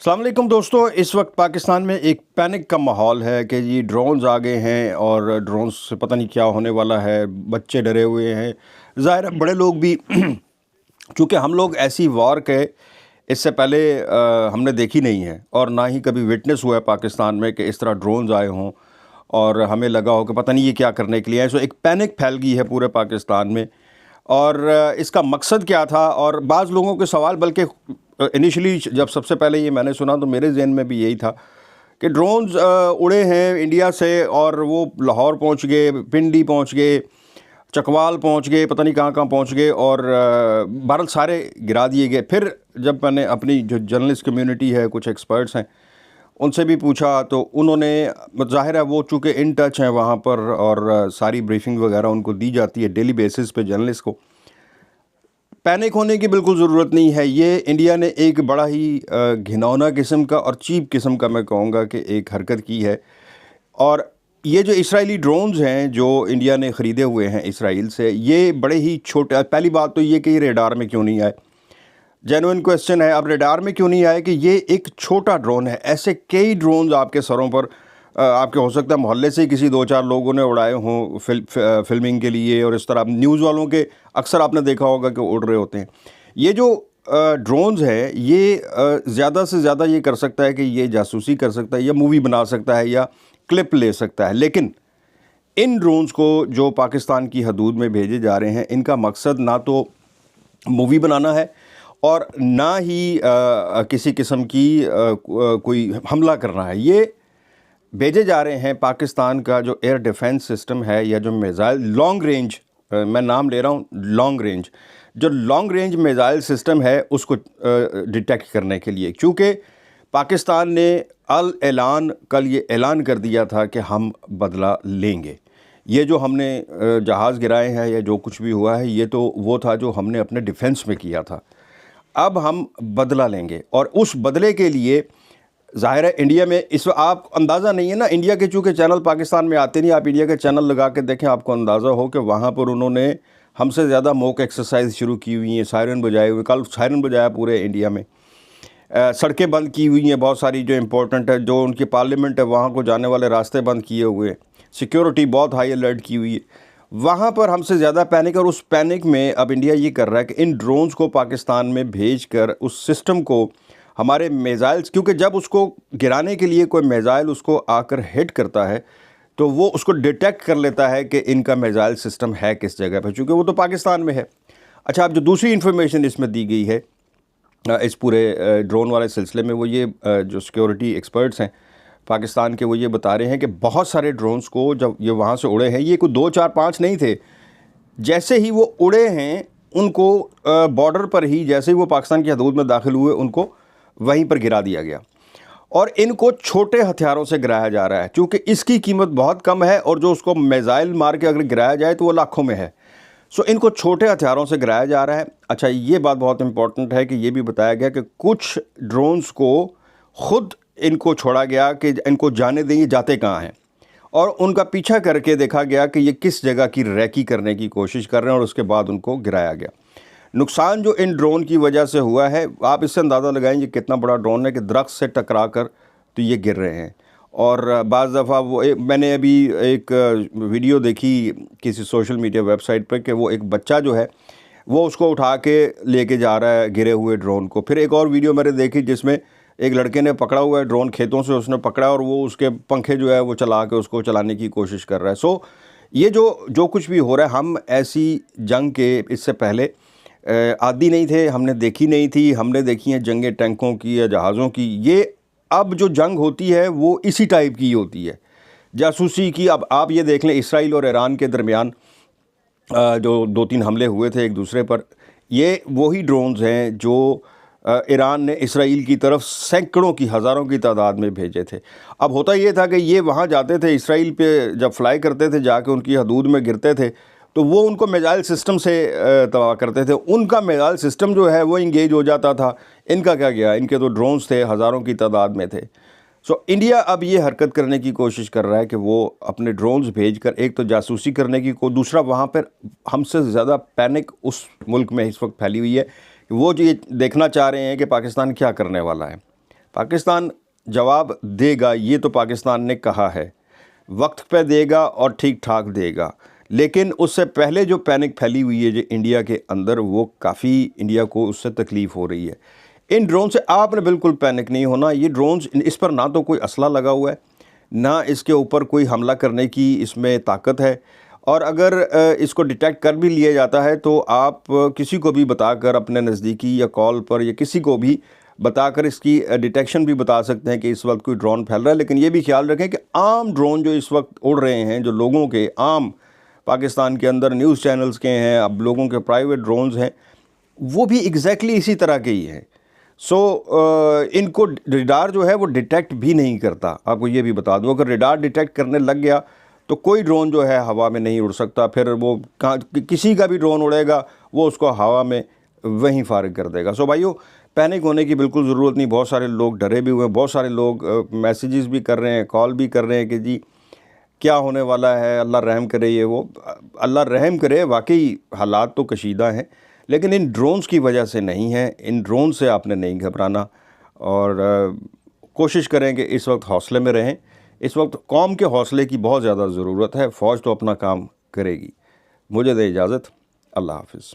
अस्सलाम वालेकुम दोस्तों। इस वक्त पाकिस्तान में एक पैनिक का माहौल है कि ये ड्रोन्स आ गए हैं और ड्रोन्स से पता नहीं क्या होने वाला है। बच्चे डरे हुए हैं, ज़ाहिर है बड़े लोग भी चूँकि हम लोग ऐसी वॉर के इससे पहले हमने देखी नहीं है और ना ही कभी विटनेस हुआ है पाकिस्तान में कि इस तरह ड्रोन्स आए हों और हमें लगा हो कि पता नहीं ये क्या करने के लिए है। सो एक पैनिक फैल गई है पूरे पाकिस्तान में और इसका मकसद क्या था। और बाज़ लोगों के सवाल, बल्कि इनिशियली जब सबसे पहले ये मैंने सुना तो मेरे जहन में भी यही था कि ड्रोन्स उड़े हैं इंडिया से और वो लाहौर पहुंच गए, पिंडी पहुंच गए, चकवाल पहुंच गए, पता नहीं कहाँ कहाँ पहुंच गए और बहरहाल सारे गिरा दिए गए। फिर जब मैंने अपनी जो जर्नलिस्ट कम्युनिटी है, कुछ एक्सपर्ट्स हैं, उनसे भी पूछा तो उन्होंने, ज़ाहिर है वो चूँकि इन टच हैं वहाँ पर और सारी ब्रीफिंग वगैरह उनको दी जाती है डेली बेसिस पे जर्नलिस्ट को, पैनिक होने की बिल्कुल ज़रूरत नहीं है। ये इंडिया ने एक बड़ा ही घिनौना किस्म का और चीप किस्म का, मैं कहूँगा कि एक हरकत की है। और ये जो इसराइली ड्रोन्स हैं जो इंडिया ने ख़रीदे हुए हैं इसराइल से, ये बड़े ही छोटे, पहली बात तो ये कि ये रेडार में क्यों नहीं आए, जेन्युइन क्वेश्चन है। अब रेडार में क्यों नहीं आए कि ये एक छोटा ड्रोन है। ऐसे कई ड्रोन्स आपके सरों पर आपके हो सकता है मोहल्ले से ही किसी दो चार लोगों ने उड़ाए हों फिल्मिंग के लिए, और इस तरह न्यूज़ वालों के अक्सर आपने देखा होगा कि उड़ रहे होते हैं। ये जो ड्रोन्स है ये ज़्यादा से ज़्यादा ये कर सकता है कि ये जासूसी कर सकता है या मूवी बना सकता है या क्लिप ले सकता है। लेकिन इन ड्रोन्स को जो पाकिस्तान की हदूद में भेजे जा रहे हैं, इनका मकसद ना तो मूवी बनाना है और ना ही किसी किस्म की कोई हमला करना है। ये भेजे जा रहे हैं पाकिस्तान का जो एयर डिफेंस सिस्टम है या जो मिसाइल लॉन्ग रेंज, मैं नाम ले रहा हूँ लॉन्ग रेंज, जो लॉन्ग रेंज मिसाइल सिस्टम है उसको डिटेक्ट करने के लिए। क्योंकि पाकिस्तान ने अल ऐलान कल ये ऐलान कर दिया था कि हम बदला लेंगे। ये जो हमने जहाज़ गिराए हैं या जो कुछ भी हुआ है, ये तो वो था जो हमने अपने डिफेंस में किया था। अब हम बदला लेंगे और उस बदले के लिए ज़ाहिर है इंडिया में इस आप अंदाज़ा नहीं है ना, इंडिया के चूँकि चैनल पाकिस्तान में आते नहीं, आप इंडिया के चैनल लगा के देखें, आपको अंदाज़ा हो कि वहाँ पर उन्होंने हमसे ज़्यादा मॉक एक्सरसाइज शुरू की हुई हैं, सायरन बजाए हुए, कल सायरन बजाया पूरे इंडिया में। सड़कें बंद की हुई हैं बहुत सारी जो इम्पोर्टेंट है, जो उनकी पार्लियामेंट है वहाँ को जाने वाले रास्ते बंद किए हुए हैं, सिक्योरिटी बहुत हाई अलर्ट की हुई है। वहाँ पर हमसे ज़्यादा पैनिक, और उस पैनिक में अब इंडिया ये कर रहा है कि इन ड्रोन्स को पाकिस्तान में भेज कर उस सिस्टम को, हमारे मिसाइल्स, क्योंकि जब उसको गिराने के लिए कोई मिसाइल उसको आकर हिट करता है तो वो उसको डिटेक्ट कर लेता है कि इनका मिसाइल सिस्टम है किस जगह पर, क्योंकि वो तो पाकिस्तान में है। अच्छा, अब जो दूसरी इन्फॉर्मेशन इसमें दी गई है इस पूरे ड्रोन वाले सिलसिले में, वो ये जो सिक्योरिटी एक्सपर्ट्स हैं पाकिस्तान के, वो ये बता रहे हैं कि बहुत सारे ड्रोन्स को जब ये वहाँ से उड़े हैं, ये कोई 2 4 5 नहीं थे, जैसे ही वो उड़े हैं उनको बॉर्डर पर ही, जैसे ही वो पाकिस्तान की हदूद में दाखिल हुए, उनको वहीं पर गिरा दिया गया। और इनको छोटे हथियारों से गिराया जा रहा है क्योंकि इसकी कीमत बहुत कम है और जो उसको मिसाइल मार के अगर गिराया जाए तो वो लाखों में है। सो इनको छोटे हथियारों से गिराया जा रहा है। अच्छा, ये बात बहुत इंपॉर्टेंट है कि ये भी बताया गया कि कुछ ड्रोन्स को ख़ुद इनको छोड़ा गया कि इनको जाने दें ये जाते कहाँ हैं, और उनका पीछा करके देखा गया कि ये किस जगह की रैकी करने की कोशिश कर रहे हैं, और उसके बाद उनको गिराया गया। नुकसान जो इन ड्रोन की वजह से हुआ है, आप इससे अंदाज़ा लगाएंगे कितना बड़ा ड्रोन है कि दरख्त से टकरा कर तो ये गिर रहे हैं। और बाज़ दफ़ा वो मैंने अभी एक वीडियो देखी किसी सोशल मीडिया वेबसाइट पर कि वो एक बच्चा जो है वो उसको उठा के लेके जा रहा है गिरे हुए ड्रोन को। फिर एक और वीडियो मैंने देखी जिसमें एक लड़के ने पकड़ा हुआ है ड्रोन, खेतों से उसने पकड़ा और वो उसके पंखे जो है वो चला के उसको चलाने की कोशिश कर रहा है। सो ये जो कुछ भी हो रहा है, हम ऐसी जंग के इससे पहले आदी नहीं थे, हमने देखी नहीं थी। हमने देखी हैं जंगें टैंकों की या जहाज़ों की। ये अब जो जंग होती है वो इसी टाइप की होती है, जासूसी की। अब आप ये देख लें, इसराइल और ईरान के दरमियान जो 2-3 हमले हुए थे एक दूसरे पर, ये वही ड्रोन्स हैं जो ईरान ने इसराइल की तरफ सैकड़ों की, हज़ारों की तादाद में भेजे थे। अब होता ये था कि ये वहाँ जाते थे, इसराइल पे जब फ्लाई करते थे, जाके उनकी हदूद में गिरते थे तो वो उनको मिसाइल सिस्टम से तबाह करते थे। उनका मिसाइल सिस्टम जो है वो इंगेज हो जाता था। इनका क्या गया, इनके तो ड्रोन्स थे, हज़ारों की तादाद में थे। सो इंडिया अब ये हरकत करने की कोशिश कर रहा है कि वो अपने ड्रोन्स भेजकर एक तो जासूसी करने की को, दूसरा वहाँ पर हमसे ज़्यादा पैनिक उस मुल्क में इस वक्त फैली हुई है कि वो जो ये देखना चाह रहे हैं कि पाकिस्तान क्या करने वाला है। पाकिस्तान जवाब देगा, ये तो पाकिस्तान ने कहा है, वक्त पे देगा और ठीक ठाक देगा। लेकिन उससे पहले जो पैनिक फैली हुई है जो इंडिया के अंदर, वो काफ़ी इंडिया को उससे तकलीफ़ हो रही है। इन ड्रोन से आपने बिल्कुल पैनिक नहीं होना। ये ड्रोन्स, इस पर ना तो कोई असला लगा हुआ है, ना इसके ऊपर कोई हमला करने की इसमें ताकत है। और अगर इसको डिटेक्ट कर भी लिया जाता है तो आप किसी को भी बताकर, अपने नज़दीकी या कॉल पर या किसी को भी बताकर इसकी डिटेक्शन भी बता सकते हैं कि इस वक्त कोई ड्रोन फैल रहा है। लेकिन ये भी ख्याल रखें कि आम ड्रोन जो इस वक्त उड़ रहे हैं, जो लोगों के आम पाकिस्तान के अंदर न्यूज़ चैनल्स के हैं, अब लोगों के प्राइवेट ड्रोन्स हैं, वो भी एग्जैक्टली इसी तरह के ही हैं। सो इनको रडार जो है वो डिटेक्ट भी नहीं करता। आपको ये भी बता दूं, अगर रडार डिटेक्ट करने लग गया तो कोई ड्रोन जो है हवा में नहीं उड़ सकता। फिर वो किसी का भी ड्रोन उड़ेगा वो उसको हवा में वहीं फारिग कर देगा। सो भाइयों, पैनिक होने की बिल्कुल ज़रूरत नहीं। बहुत सारे लोग डरे भी हुए हैं, बहुत सारे लोग मैसेजेस भी कर रहे हैं, कॉल भी कर रहे हैं कि जी क्या होने वाला है, अल्लाह रहम करे, ये वो। अल्लाह रहम करे, वाकई हालात तो कशीदा हैं, लेकिन इन ड्रोन्स की वजह से नहीं है। इन ड्रोन से आपने नहीं घबराना और कोशिश करें कि इस वक्त हौसले में रहें। इस वक्त कौम के हौसले की बहुत ज़्यादा ज़रूरत है। फ़ौज तो अपना काम करेगी। मुझे दे इजाज़त। अल्लाह हाफ़िज़।